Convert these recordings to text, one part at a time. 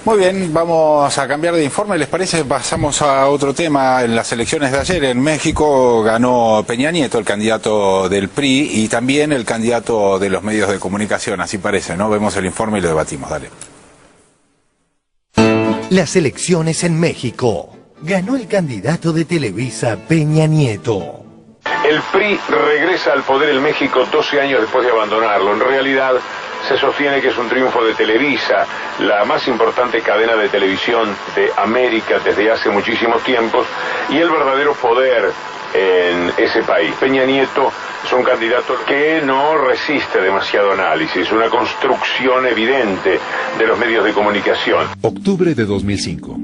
Muy bien, vamos a cambiar de informe, ¿les parece? Pasamos a otro tema. En las elecciones de ayer en México ganó Peña Nieto, el candidato del PRI, y también el candidato de los medios de comunicación, así parece, ¿no? Vemos el informe y lo debatimos, dale. Las elecciones en México. Ganó el candidato de Televisa, Peña Nieto. El PRI regresa al poder en México 12 años después de abandonarlo. En realidad se sostiene que es un triunfo de Televisa, la más importante cadena de televisión de América desde hace muchísimos tiempos, y el verdadero poder en ese país. Peña Nieto es un candidato que no resiste demasiado análisis, una construcción evidente de los medios de comunicación. Octubre de 2005.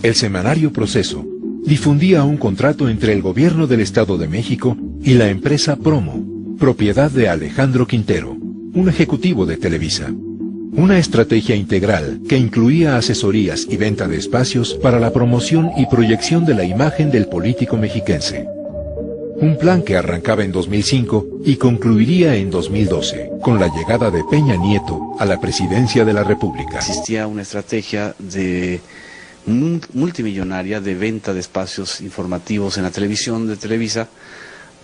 El semanario Proceso difundía un contrato entre el gobierno del Estado de México y la empresa Promo, propiedad de Alejandro Quintero, un ejecutivo de Televisa. Una estrategia integral que incluía asesorías y venta de espacios para la promoción y proyección de la imagen del político mexiquense. Un plan que arrancaba en 2005 y concluiría en 2012, con la llegada de Peña Nieto a la presidencia de la República. Existía una estrategia multimillonaria de venta de espacios informativos en la televisión de Televisa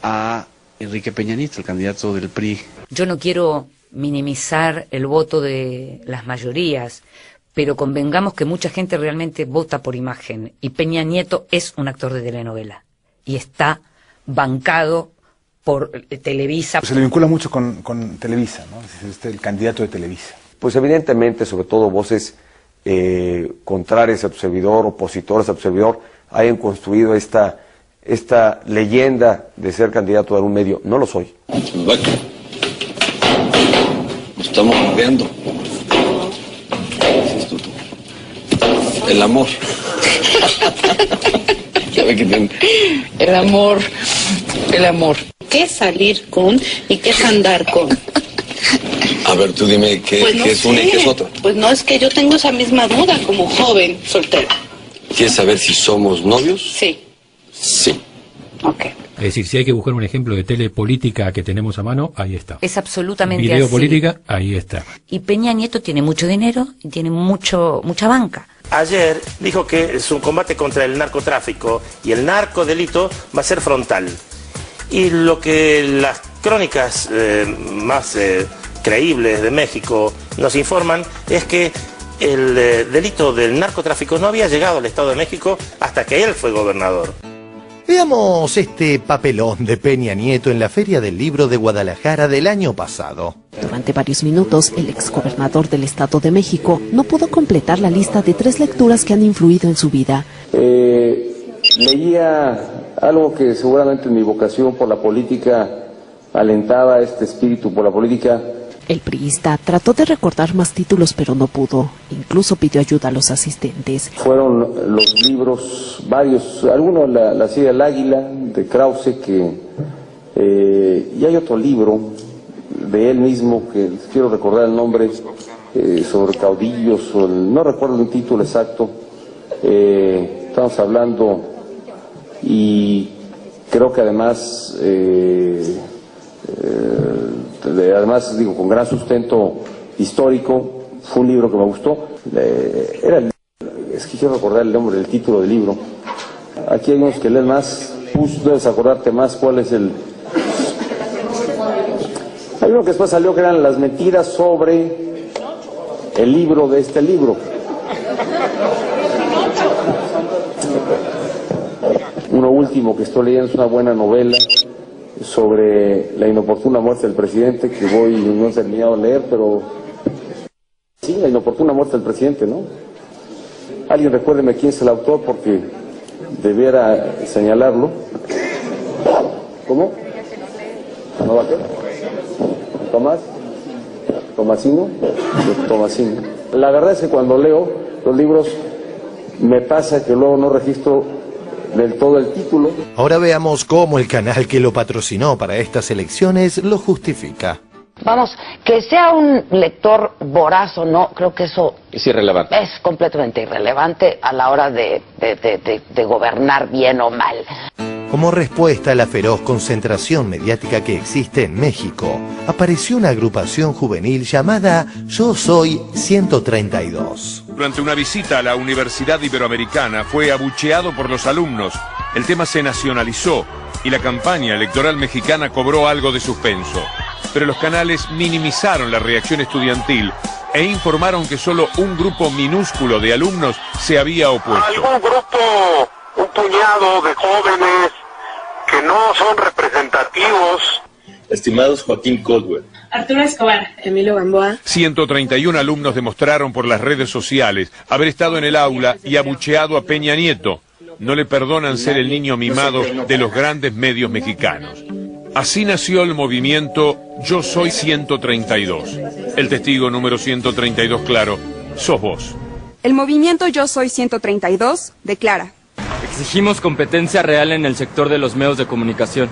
a Enrique Peña Nieto, el candidato del PRI. Yo no quiero minimizar el voto de las mayorías, pero convengamos que mucha gente realmente vota por imagen, y Peña Nieto es un actor de telenovela y está bancado por Televisa. Se le vincula mucho con Televisa, ¿no? Es el candidato de Televisa. Pues evidentemente, sobre todo voces contrarias a tu servidor, opositores a tu servidor, hayan construido esta leyenda de ser candidato a un medio. No lo soy. Estamos cambiando. El amor. El amor. ¿Qué es salir con y qué es andar con? A ver, tú dime qué, pues no qué es una y qué es otra. Pues no, es que yo tengo esa misma duda como joven soltera. ¿Quieres saber si somos novios? Sí. Sí. Ok. Es decir, si hay que buscar un ejemplo de telepolítica que tenemos a mano, ahí está. Es absolutamente Video así. política, ahí está. Y Peña Nieto tiene mucho dinero y tiene mucha banca. Ayer dijo que su combate contra el narcotráfico y el narcodelito va a ser frontal. Y lo que las crónicas más creíbles de México nos informan es que el delito del narcotráfico no había llegado al Estado de México hasta que él fue gobernador. Veamos este papelón de Peña Nieto en la Feria del Libro de Guadalajara del año pasado. Durante varios minutos, el exgobernador del Estado de México no pudo completar la lista de 3 lecturas que han influido en su vida. Leía algo que seguramente en mi vocación por la política alentaba este espíritu por la política. El priista trató de recordar más títulos, pero no pudo. Incluso pidió ayuda a los asistentes. Fueron los libros, varios, algunos, la serie del Águila, de Krause, y hay otro libro de él mismo, que quiero recordar el nombre, sobre caudillos, no recuerdo el título exacto. Estamos hablando, y creo que además... además digo con gran sustento histórico, fue un libro que me gustó, es que quiero recordar el nombre, el título del libro. Aquí hay unos que leen más, debes acordarte más cuál es el... Hay uno que después salió que eran las mentiras sobre el libro de este libro. Uno último que estoy leyendo es una buena novela sobre la inoportuna muerte del presidente, que no he terminado de leer, pero sí, la inoportuna muerte del presidente, ¿no? Alguien recuérdeme quién es el autor, porque debiera señalarlo. ¿Cómo? ¿No va a qué? ¿Tomás? ¿Tomasino? Tomasino. La verdad es que cuando leo los libros me pasa que luego no registro del todo el título. Ahora veamos cómo el canal que lo patrocinó para estas elecciones lo justifica. Vamos, que sea un lector voraz o no, creo que eso es irrelevante. Es completamente irrelevante a la hora de gobernar bien o mal. Como respuesta a la feroz concentración mediática que existe en México, apareció una agrupación juvenil llamada Yo Soy 132. Durante una visita a la Universidad Iberoamericana fue abucheado por los alumnos. El tema se nacionalizó y la campaña electoral mexicana cobró algo de suspenso. Pero los canales minimizaron la reacción estudiantil e informaron que solo un grupo minúsculo de alumnos se había opuesto. Algún grupo, un puñado de jóvenes que no son representativos. Estimados Joaquín Caldwell, Arturo Escobar, Emilio Gamboa. 131 alumnos demostraron por las redes sociales haber estado en el aula y abucheado a Peña Nieto. No le perdonan ser el niño mimado de los grandes medios mexicanos. Así nació el movimiento Yo Soy 132. El testigo número 132, claro, sos vos. El movimiento Yo Soy 132 declara: exigimos competencia real en el sector de los medios de comunicación,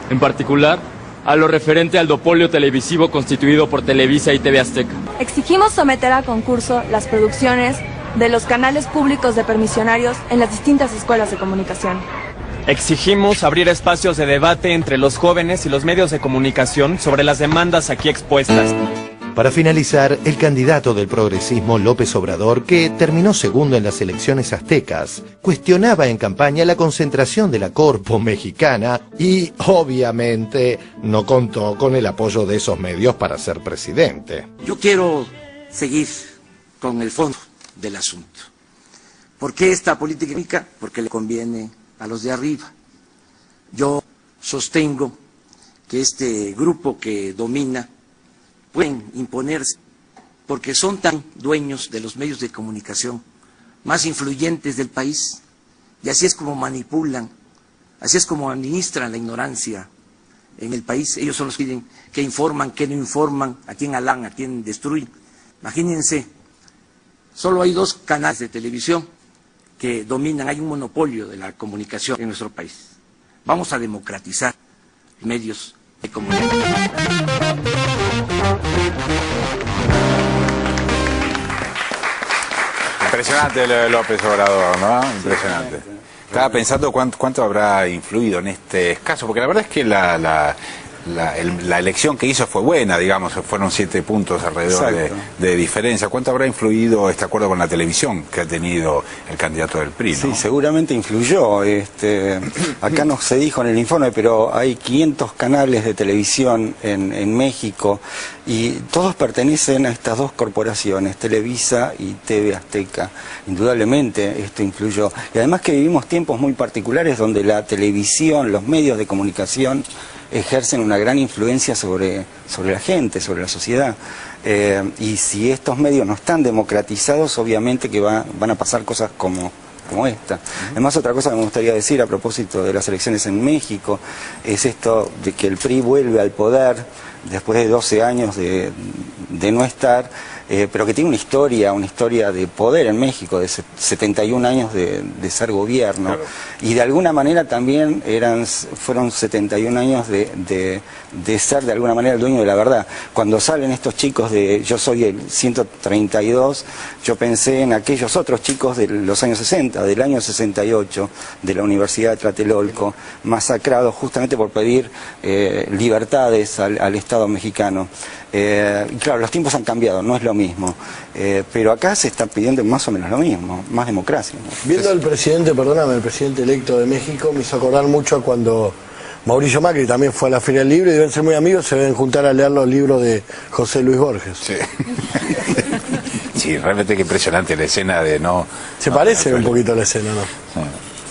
en particular a lo referente al duopolio televisivo constituido por Televisa y TV Azteca. Exigimos someter a concurso las producciones de los canales públicos de permisionarios en las distintas escuelas de comunicación. Exigimos abrir espacios de debate entre los jóvenes y los medios de comunicación sobre las demandas aquí expuestas. Para finalizar, el candidato del progresismo López Obrador, que terminó segundo en las elecciones aztecas, cuestionaba en campaña la concentración de la corpo mexicana y, obviamente, no contó con el apoyo de esos medios para ser presidente. Yo quiero seguir con el fondo del asunto. ¿Por qué esta política? Porque le conviene a los de arriba. Yo sostengo que este grupo que domina pueden imponerse porque son tan dueños de los medios de comunicación más influyentes del país, y así es como manipulan, así es como administran la ignorancia en el país. Ellos son los que dicen que informan, que no informan, a quién alaban, a quién destruyen. Imagínense, solo hay 2 canales de televisión que dominan, hay un monopolio de la comunicación en nuestro país. Vamos a democratizar medios de comunicación. Impresionante lo de López Obrador, ¿no? Impresionante. Estaba pensando cuánto habrá influido en este caso, porque la verdad es que la elección que hizo fue buena, digamos, fueron 7 puntos alrededor de diferencia. ¿Cuánto habrá influido este acuerdo con la televisión que ha tenido el candidato del PRI, ¿no? Sí, seguramente influyó. Acá no se dijo en el informe, pero hay 500 canales de televisión en México y todos pertenecen a estas 2 corporaciones, Televisa y TV Azteca. Indudablemente esto influyó. Y además que vivimos tiempos muy particulares donde la televisión, los medios de comunicación ejercen una gran influencia sobre la gente, sobre la sociedad. Y si estos medios no están democratizados, obviamente que van a pasar cosas como esta. Además, otra cosa que me gustaría decir a propósito de las elecciones en México es esto de que el PRI vuelve al poder después de 12 años de no estar, pero que tiene una historia de poder en México, de 71 años de ser gobierno. Claro. Y de alguna manera también fueron 71 años de ser de alguna manera el dueño de la verdad. Cuando salen estos chicos de Yo Soy el 132, yo pensé en aquellos otros chicos de los años 60, del año 68, de la Universidad de Tlatelolco, masacrados justamente por pedir libertades al Estado mexicano. Y claro, los tiempos han cambiado, no es lo mismo, pero acá se está pidiendo más o menos lo mismo, más democracia, ¿no? Viendo al presidente, perdóname, el presidente electo de México, me hizo acordar mucho a cuando Mauricio Macri también fue a la Feria del Libro y deben ser muy amigos, se deben juntar a leer los libros de José Luis Borges. Sí. Sí, realmente que impresionante la escena de no... Se parece un poquito a la escena, ¿no?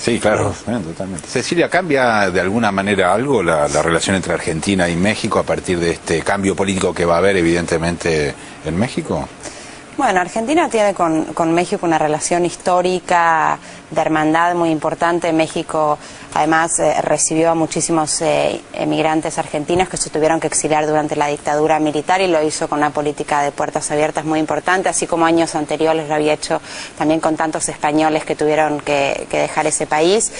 Sí, claro, totalmente. Cecilia, ¿cambia de alguna manera algo la relación entre Argentina y México a partir de este cambio político que va a haber evidentemente en México? Bueno, Argentina tiene con México una relación histórica de hermandad muy importante. México además recibió a muchísimos emigrantes argentinos que se tuvieron que exiliar durante la dictadura militar y lo hizo con una política de puertas abiertas muy importante, así como años anteriores lo había hecho también con tantos españoles que tuvieron que dejar ese país.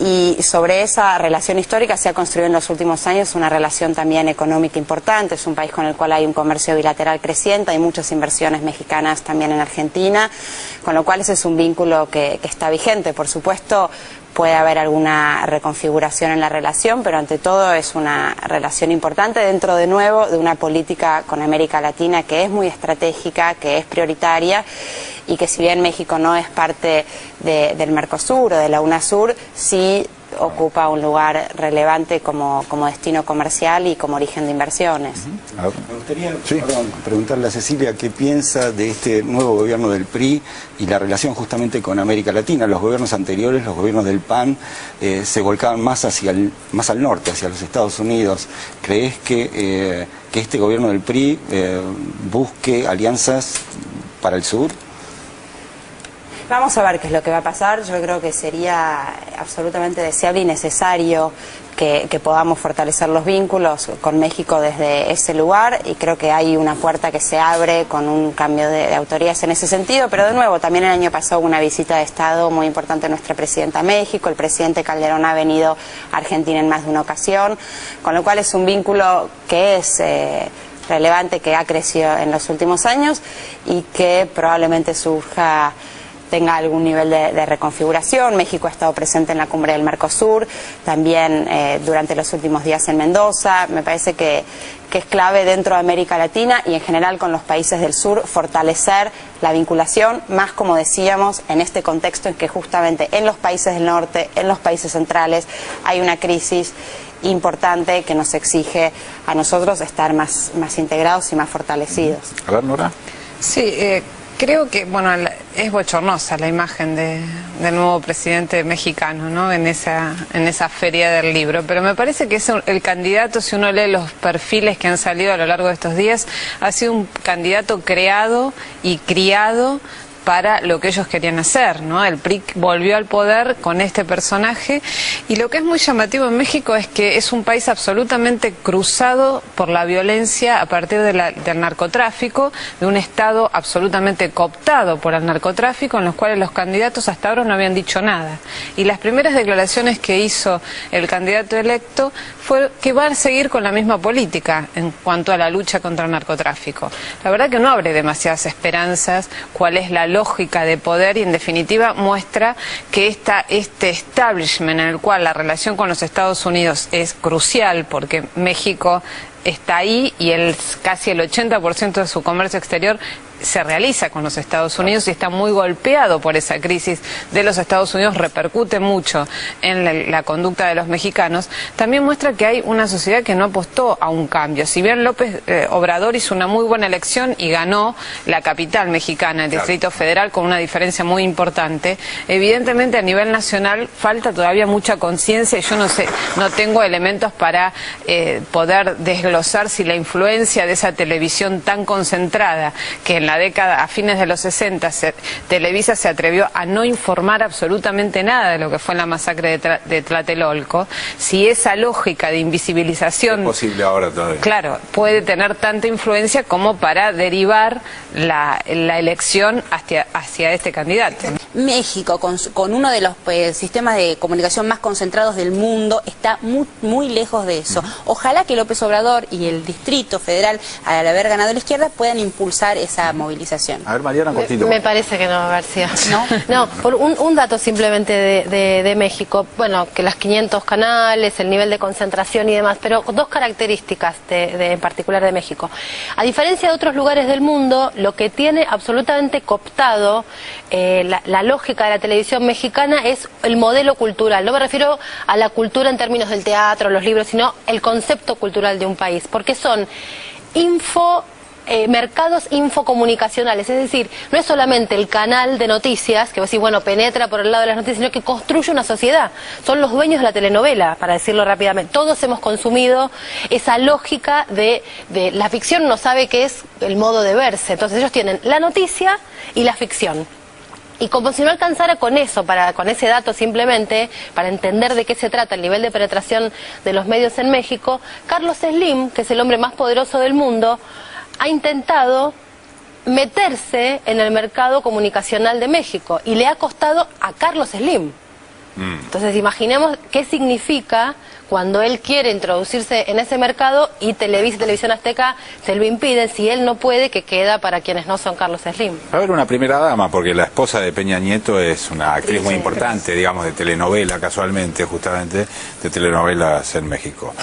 Y sobre esa relación histórica se ha construido en los últimos años una relación también económica importante. Es un país con el cual hay un comercio bilateral creciente, hay muchas inversiones mexicanas también en Argentina, con lo cual ese es un vínculo que está vigente. Por supuesto, puede haber alguna reconfiguración en la relación, pero ante todo es una relación importante dentro, de nuevo, de una política con América Latina que es muy estratégica, que es prioritaria, y que si bien México no es parte del Mercosur o de la UNASUR, sí ocupa un lugar relevante como destino comercial y como origen de inversiones. Me gustaría preguntarle a Cecilia qué piensa de este nuevo gobierno del PRI y la relación justamente con América Latina. Los gobiernos anteriores, los gobiernos del PAN, se volcaban más al norte, hacia los Estados Unidos. ¿Crees que este gobierno del PRI busque alianzas para el sur? Vamos a ver qué es lo que va a pasar. Yo creo que sería absolutamente deseable y necesario que podamos fortalecer los vínculos con México desde ese lugar, y creo que hay una puerta que se abre con un cambio de autoridades en ese sentido, pero de nuevo, también el año pasado hubo una visita de Estado muy importante de nuestra presidenta a México. El presidente Calderón ha venido a Argentina en más de una ocasión, con lo cual es un vínculo que es relevante, que ha crecido en los últimos años y que probablemente tenga algún nivel de reconfiguración. México ha estado presente en la cumbre del Mercosur, también durante los últimos días en Mendoza. Me parece que es clave dentro de América Latina y en general con los países del sur fortalecer la vinculación, más como decíamos, en este contexto en que justamente en los países del norte, en los países centrales, hay una crisis importante que nos exige a nosotros estar más integrados y más fortalecidos. A ver, Nora. Sí, creo que, bueno, es bochornosa la imagen del nuevo presidente mexicano, ¿no? En esa feria del libro, pero me parece que es el candidato, si uno lee los perfiles que han salido a lo largo de estos días, ha sido un candidato creado y criado para lo que ellos querían hacer, ¿no? El PRI volvió al poder con este personaje, y lo que es muy llamativo en México es que es un país absolutamente cruzado por la violencia a partir del narcotráfico, de un Estado absolutamente cooptado por el narcotráfico, en los cuales los candidatos hasta ahora no habían dicho nada. Y las primeras declaraciones que hizo el candidato electo fue que va a seguir con la misma política en cuanto a la lucha contra el narcotráfico. La verdad que no abre demasiadas esperanzas cuál es la lógica de poder, y en definitiva muestra que este establishment en el cual la relación con los Estados Unidos es crucial, porque México está ahí y casi el 80% de su comercio exterior se realiza con los Estados Unidos, y está muy golpeado por esa crisis de los Estados Unidos, repercute mucho en la conducta de los mexicanos. También muestra que hay una sociedad que no apostó a un cambio. Si bien López Obrador hizo una muy buena elección y ganó la capital mexicana, el Distrito Federal, con una diferencia muy importante, evidentemente a nivel nacional falta todavía mucha conciencia, y yo no tengo elementos para poder desglosar si la influencia de esa televisión tan concentrada, que en la década, a fines de los 60, Televisa se atrevió a no informar absolutamente nada de lo que fue la masacre de Tlatelolco, si esa lógica de invisibilización... Es posible ahora todavía. Claro, puede tener tanta influencia como para derivar la elección hacia este candidato. México, con uno de los sistemas de comunicación más concentrados del mundo, está muy lejos de eso. Ojalá que López Obrador y el Distrito Federal, al haber ganado la izquierda, puedan impulsar esa movilización. A ver, Mariana, cortito. Me parece que no, García. ¿No? No, por un dato simplemente de México. Bueno, que las 500 canales, el nivel de concentración y demás, pero dos características en particular de México. A diferencia de otros lugares del mundo, lo que tiene absolutamente cooptado la lógica de la televisión mexicana es el modelo cultural. No me refiero a la cultura en términos del teatro, los libros, sino el concepto cultural de un país, porque son mercados infocomunicacionales, es decir, no es solamente el canal de noticias, que vos decís, bueno, penetra por el lado de las noticias, sino que construye una sociedad. Son los dueños de la telenovela, para decirlo rápidamente. Todos hemos consumido esa lógica de la ficción, no sabe qué es el modo de verse. Entonces ellos tienen la noticia y la ficción. Y como si no alcanzara con eso, con ese dato simplemente, para entender de qué se trata el nivel de penetración de los medios en México, Carlos Slim, que es el hombre más poderoso del mundo, ha intentado meterse en el mercado comunicacional de México, y le ha costado a Carlos Slim. Entonces imaginemos qué significa cuando él quiere introducirse en ese mercado y Televisión Azteca se lo impide, si él no puede, que queda para quienes no son Carlos Slim. Va a haber una primera dama, porque la esposa de Peña Nieto es una actriz muy importante, digamos, de telenovela, casualmente, justamente, de telenovelas en México.